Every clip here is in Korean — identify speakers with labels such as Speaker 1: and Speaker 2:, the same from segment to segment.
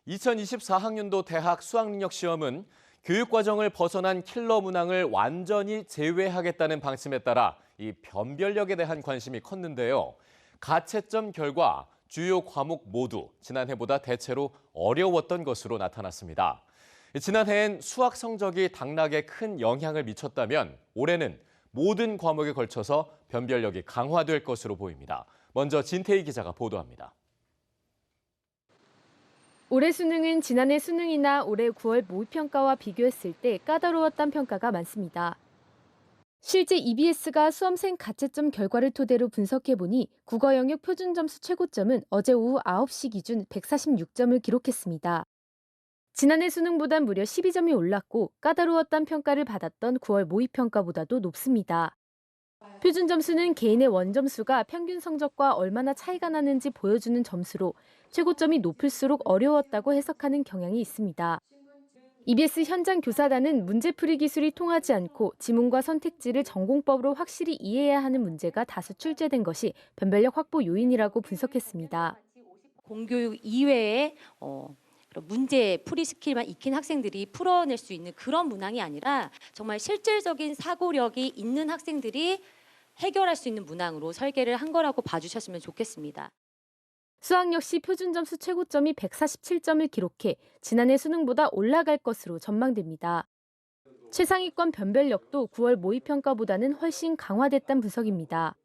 Speaker 1: 2024학년도 대학 수학능력 시험은 교육과정을 벗어난 킬러 문항을 완전히 제외하겠다는 방침에 따라 이 변별력에 대한 관심이 컸는데요. 가채점 결과 주요 과목 모두 지난해보다 대체로 어려웠던 것으로 나타났습니다. 지난해엔 수학 성적이 당락에 큰 영향을 미쳤다면 올해는 모든 과목에 걸쳐서 변별력이 강화될 것으로 보입니다. 먼저 진태희 기자가 보도합니다.
Speaker 2: 올해 수능은 지난해 수능이나 올해 9월 모의평가와 비교했을 때 까다로웠던 평가가 많습니다. 실제 EBS가 수험생 가채점 결과를 토대로 분석해보니 국어 영역 표준점수 최고점은 어제 오후 9시 기준 146점을 기록했습니다. 지난해 수능보단 무려 12점이 올랐고 까다로웠던 평가를 받았던 9월 모의평가보다도 높습니다. 표준점수는 개인의 원점수가 평균 성적과 얼마나 차이가 나는지 보여주는 점수로 최고점이 높을수록 어려웠다고 해석하는 경향이 있습니다. EBS 현장 교사단은 문제풀이 기술이 통하지 않고 지문과 선택지를 전공법으로 확실히 이해해야 하는 문제가 다수 출제된 것이 변별력 확보 요인이라고 분석했습니다.
Speaker 3: 공교육 이외에 문제 풀이 스킬만 익힌 학생들이 풀어낼 수 있는 그런 문항이 아니라 정말 실질적인 사고력이 있는 학생들이 해결할 수 있는 문항으로 설계를 한 거라고 봐주셨으면 좋겠습니다.
Speaker 2: 수학 역시 표준점수 최고점이 147점을 기록해 지난해 수능보다 올라갈 것으로 전망됩니다. 최상위권 변별력도 9월 모의평가보다는 훨씬 강화됐다는 분석입니다.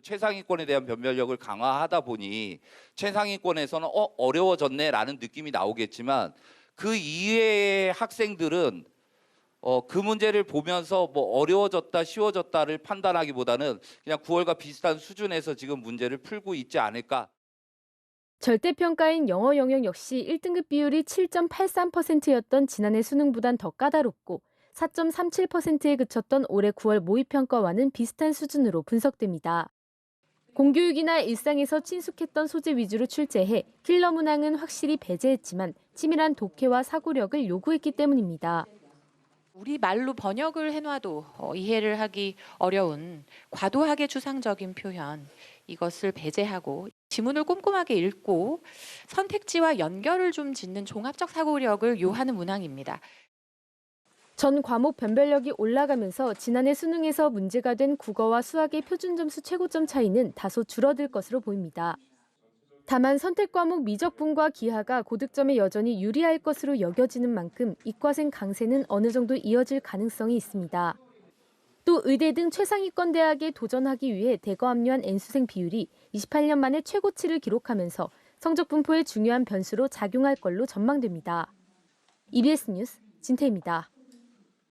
Speaker 4: 최상위권에 대한 변별력을 강화하다 보니 최상위권에서는 어려워졌네라는 느낌이 나오겠지만 그 이외의 학생들은 그 문제를 보면서 뭐 어려워졌다, 쉬워졌다를 판단하기보다는 그냥 9월과 비슷한 수준에서 지금 문제를 풀고 있지 않을까.
Speaker 2: 절대평가인 영어 영역 역시 1등급 비율이 7.83%였던 지난해 수능보단 더 까다롭고 4.37%에 그쳤던 올해 9월 모의평가와는 비슷한 수준으로 분석됩니다. 공교육이나 일상에서 친숙했던 소재 위주로 출제해 킬러 문항은 확실히 배제했지만 치밀한 독해와 사고력을 요구했기 때문입니다.
Speaker 5: 우리 말로 번역을 해놔도 이해를 하기 어려운 과도하게 추상적인 표현, 이것을 배제하고 지문을 꼼꼼하게 읽고 선택지와 연결을 좀 짓는 종합적 사고력을 요하는 문항입니다.
Speaker 2: 전 과목 변별력이 올라가면서 지난해 수능에서 문제가 된 국어와 수학의 표준점수 최고점 차이는 다소 줄어들 것으로 보입니다. 다만 선택 과목 미적분과 기하가 고득점에 여전히 유리할 것으로 여겨지는 만큼 이과생 강세는 어느 정도 이어질 가능성이 있습니다. 또 의대 등 최상위권 대학에 도전하기 위해 대거 합류한 N수생 비율이 28년 만에 최고치를 기록하면서 성적 분포에 중요한 변수로 작용할 걸로 전망됩니다. EBS 뉴스 진태희입니다.